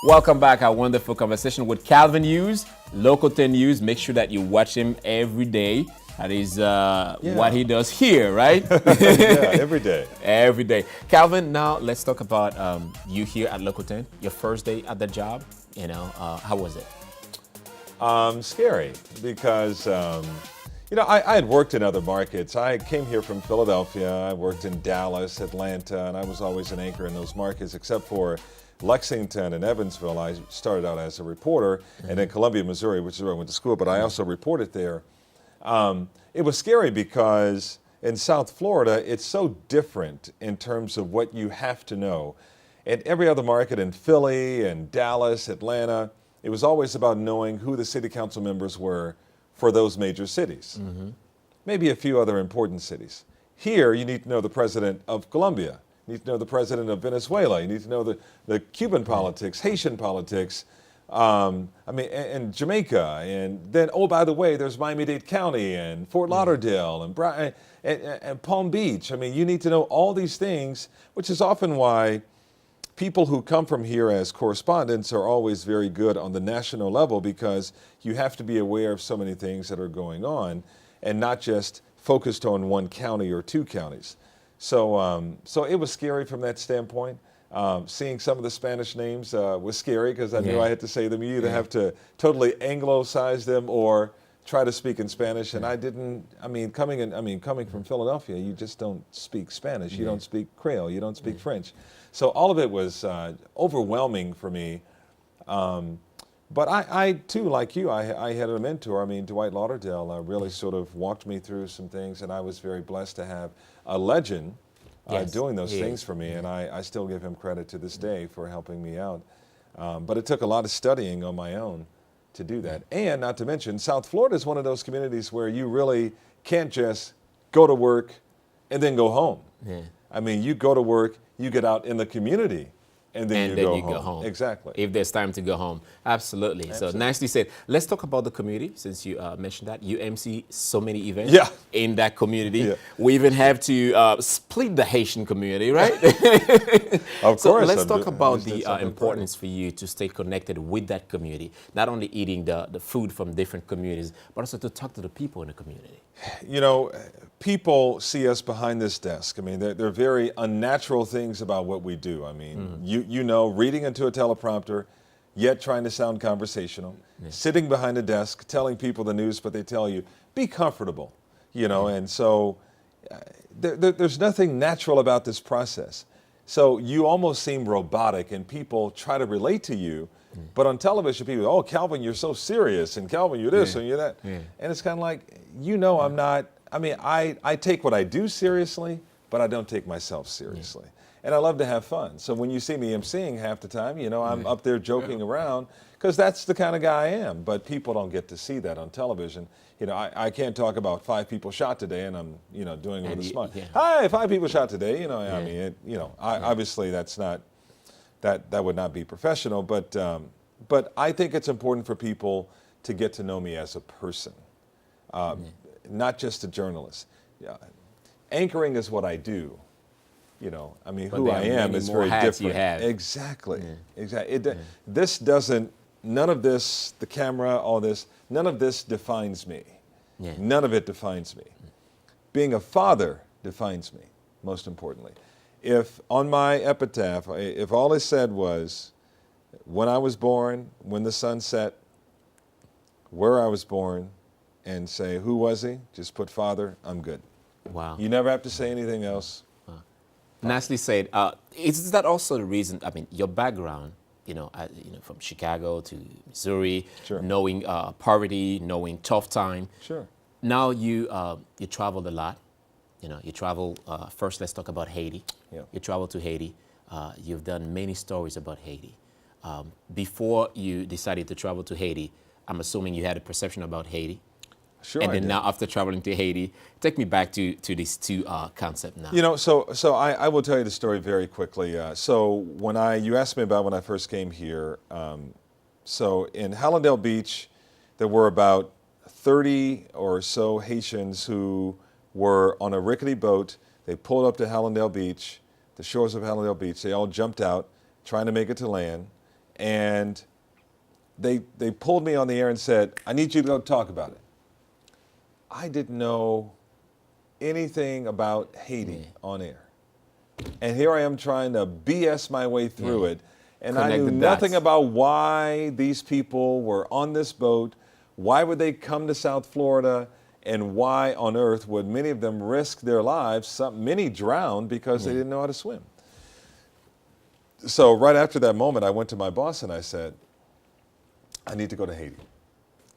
Welcome back. Our wonderful conversation with Calvin Hughes, Local 10 News. Make sure that you watch him every day. That is what he does here, right? Yeah, every day. Every day. Calvin, now let's talk about you here at Local 10. Your first day at the job, how was it? Scary because, I had worked in other markets. I came here from Philadelphia. I worked in Dallas, Atlanta, and I was always an anchor in those markets, except for Lexington and Evansville. I started out as a reporter, and then Columbia, Missouri, which is where I went to school, but I also reported there. It was scary because in South Florida, it's so different in terms of what you have to know. In every other market in Philly and Dallas, Atlanta, it was always about knowing who the city council members were for those major cities. Maybe a few other important cities. Here, you need to know the president of Colombia. You need to know the president of Venezuela. You need to know the Cuban politics, Haitian politics, and Jamaica. And then, oh, by the way, there's Miami-Dade County and Fort Lauderdale and Palm Beach. I mean, you need to know all these things, which is often why people who come from here as correspondents are always very good on the national level, because you have to be aware of so many things that are going on and not just focused on one county or two counties. So it was scary from that standpoint. Seeing some of the Spanish names was scary because I knew I had to say them. You either have to totally Anglicize them or try to speak in Spanish, and I didn't. Coming from Philadelphia, you just don't speak Spanish. You don't speak Creole. You don't speak French. So all of it was overwhelming for me. But I too, like you, I had a mentor. Dwight Lauderdale really sort of walked me through some things, and I was very blessed to have a legend doing those things for me, and I still give him credit to this day for helping me out. But it took a lot of studying on my own to do that. And not to mention, South Florida is one of those communities where you really can't just go to work and then go home. You go to work, you get out in the community, and then you go home. Exactly. If there's time to go home. Absolutely. So nicely said. Let's talk about the community, since you mentioned that. You MC so many events in that community. We even have to split the Haitian community, right? Of course. So let's talk about the importance for you to stay connected with that community, not only eating the food from different communities, but also to talk to the people in the community. People see us behind this desk. There are very unnatural things about what we do. Reading into a teleprompter, yet trying to sound conversational, sitting behind a desk, telling people the news, but they tell you, be comfortable, and so there's nothing natural about this process. So you almost seem robotic, and people try to relate to you, but on television, people, oh, Calvin, you're so serious, and Calvin, you're this, and you're that. And it's kind of like, I'm not, I take what I do seriously, but I don't take myself seriously. And I love to have fun. So when you see me emceeing half the time, I'm up there joking around, because that's the kind of guy I am. But people don't get to see that on television. I can't talk about 5 people shot today, and I'm, doing it with a smile. Hi, 5 people shot today. Obviously that's not, that would not be professional. But I think it's important for people to get to know me as a person, not just a journalist. Anchoring is what I do. Who I am is very different. Exactly. Exactly. This doesn't, none of this, the camera, all this, none of this defines me. None of it defines me. Being a father defines me, most importantly. If on my epitaph, if all I said was when I was born, when the sun set, where I was born, and say, who was he? Just put father, I'm good. Wow. You never have to say anything else. Nicely said. Is that also the reason, your background, from Chicago to Missouri, knowing poverty, knowing tough time. Now you traveled a lot. You travel, first let's talk about Haiti. You traveled to Haiti. You've done many stories about Haiti. Before you decided to travel to Haiti, I'm assuming you had a perception about Haiti. And then now, after traveling to Haiti, take me back to these two concepts now. So I will tell you the story very quickly. So you asked me about when I first came here. So in Hallandale Beach, there were about 30 or so Haitians who were on a rickety boat. They pulled up to Hallandale Beach, the shores of Hallandale Beach. They all jumped out, trying to make it to land. And they pulled me on the air and said, I need you to go talk about it. I didn't know anything about Haiti on air. And here I am trying to BS my way through it. And Connect I knew the nothing dots. about why these people were on this boat, why would they come to South Florida, and why on earth would many of them risk their lives. Many drowned because they didn't know how to swim. So right after that moment, I went to my boss and I said, I need to go to Haiti.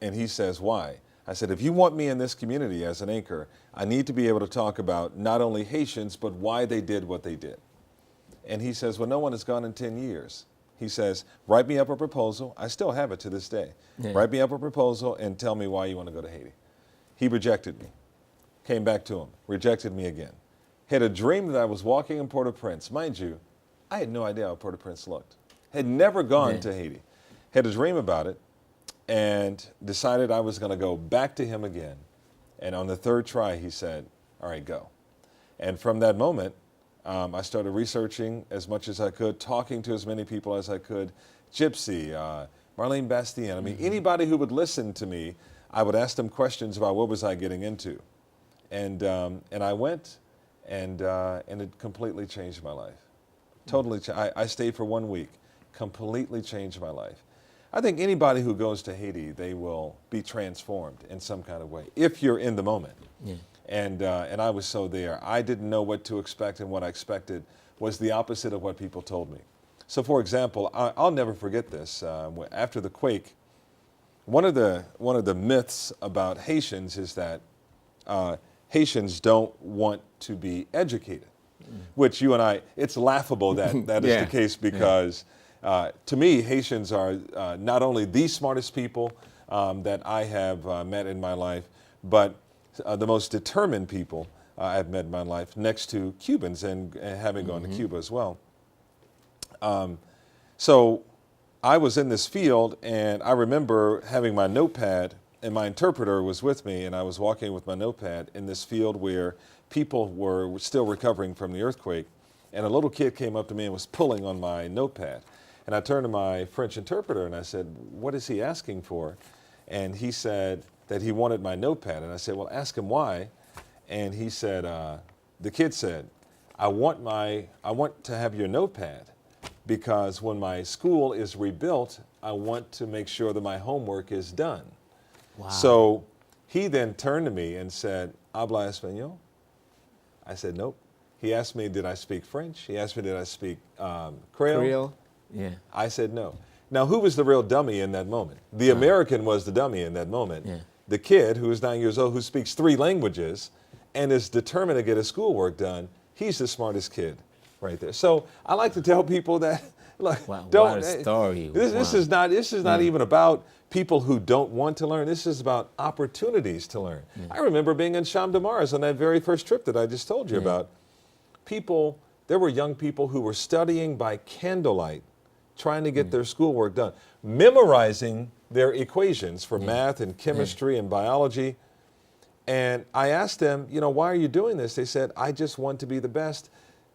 And he says, why? I said, if you want me in this community as an anchor, I need to be able to talk about not only Haitians, but why they did what they did. And he says, well, no one has gone in 10 years. He says, write me up a proposal. I still have it to this day. Yeah. Write me up a proposal and tell me why you want to go to Haiti. He rejected me. Came back to him. Rejected me again. Had a dream that I was walking in Port-au-Prince. Mind you, I had no idea how Port-au-Prince looked. Had never gone to Haiti. Had a dream about it and decided I was going to go back to him again. And on the third try, he said, all right, go. And from that moment, I started researching as much as I could, talking to as many people as I could. Gypsy, Marlene Bastien. I mean, anybody who would listen to me, I would ask them questions about what was I getting into. And I went, and it completely changed my life. Totally. I stayed for 1 week. Completely changed my life. I think anybody who goes to Haiti, they will be transformed in some kind of way, if you're in the moment. Yeah. And I was so there. I didn't know what to expect, and what I expected was the opposite of what people told me. So, for example, I'll never forget this. After the quake, one of the myths about Haitians is that Haitians don't want to be educated, which you and I, it's laughable that that is the case because to me, Haitians are not only the smartest people that I have met in my life, but the most determined people I've met in my life, next to Cubans and having gone to Cuba as well. So I was in this field, and I remember having my notepad, and my interpreter was with me, and I was walking with my notepad in this field where people were still recovering from the earthquake, and a little kid came up to me and was pulling on my notepad. And I turned to my French interpreter and I said, what is he asking for? And he said that he wanted my notepad. And I said, well, ask him why. And he said, the kid said, I want to have your notepad because when my school is rebuilt, I want to make sure that my homework is done. Wow. So he then turned to me and said, habla español? I said, nope. He asked me, did I speak French? He asked me, did I speak Creole? Yeah. I said no. Now, who was the real dummy in that moment? The American was the dummy in that moment. Yeah. The kid, who is 9 years old, who speaks 3 languages and is determined to get his schoolwork done, he's the smartest kid right there. So I like to tell people that, look, don't. What a story. This is not even about people who don't want to learn. This is about opportunities to learn. Yeah. I remember being in Champ de Mars on that very first trip that I just told you about. There were young people who were studying by candlelight, trying to get their schoolwork done, memorizing their equations for math and chemistry and biology. And I asked them, why are you doing this? They said, I just want to be the best.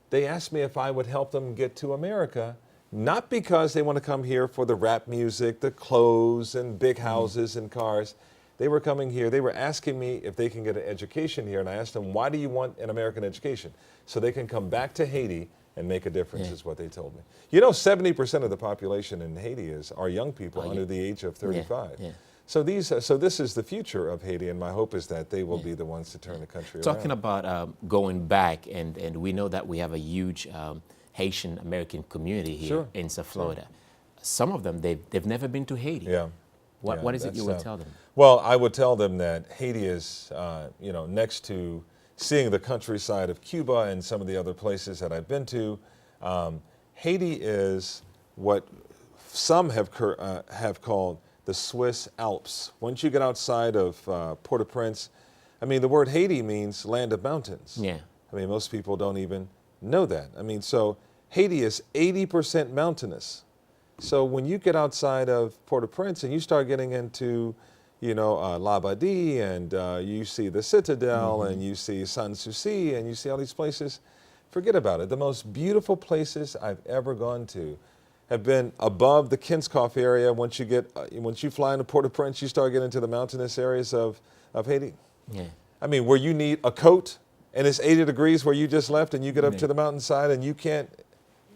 They asked me if I would help them get to America, not because they want to come here for the rap music, the clothes and big houses and cars. They were coming here. They were asking me if they can get an education here. And I asked them, why do you want an American education? So they can come back to Haiti and make a difference, is what they told me. 70% of the population in Haiti are young people under the age of 35. Yeah. So this is the future of Haiti, and my hope is that they will be the ones to turn the country around. Talking about going back, and we know that we have a huge Haitian American community here in South Florida. Sure. Some of them, they've never been to Haiti. Yeah. What is it you would tell them? Well, I would tell them that Haiti is, next to seeing the countryside of Cuba and some of the other places that I've been to, Haiti is what some have called the Swiss Alps. Once you get outside of Port-au-Prince, the word Haiti means land of mountains. Yeah. Most people don't even know that. So Haiti is 80% mountainous. So when you get outside of Port-au-Prince and you start getting into Labadie, and you see the Citadel, and you see Sans Souci, and you see all these places, forget about it. The most beautiful places I've ever gone to, have been above the Kinskov area. Once you fly into Port-au-Prince, you start getting into the mountainous areas of Haiti. Yeah. I mean, where you need a coat and it's 80 degrees where you just left, and you get up to the mountainside and you can't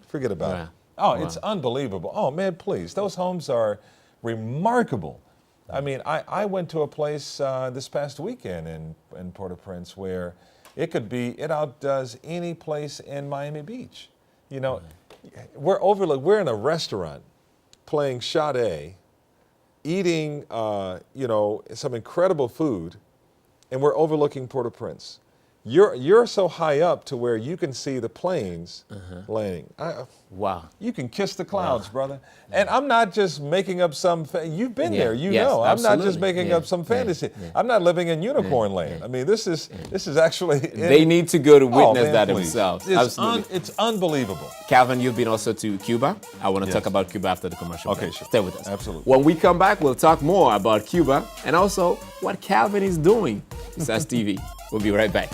forget about it. Oh, it's unbelievable. Oh, man, please. Those homes are remarkable. I mean, I went to a place this past weekend in Port-au-Prince where it outdoes any place in Miami Beach. You know, we're in a restaurant playing Sade, eating, some incredible food, and we're overlooking Port-au-Prince. You're so high up to where you can see the planes landing. Wow. You can kiss the clouds, brother. And I'm not just making up some, you've been there, you know. I'm not just making up some fantasy. I'm not living in unicorn land. I mean, this is actually. They need to go to witness that themselves. It's unbelievable. Calvin, you've been also to Cuba. I want to talk about Cuba after the commercial break. Okay, sure. Stay with us. Absolutely. When we come back, we'll talk more about Cuba and also what Calvin is doing. It's TV. We'll be right back.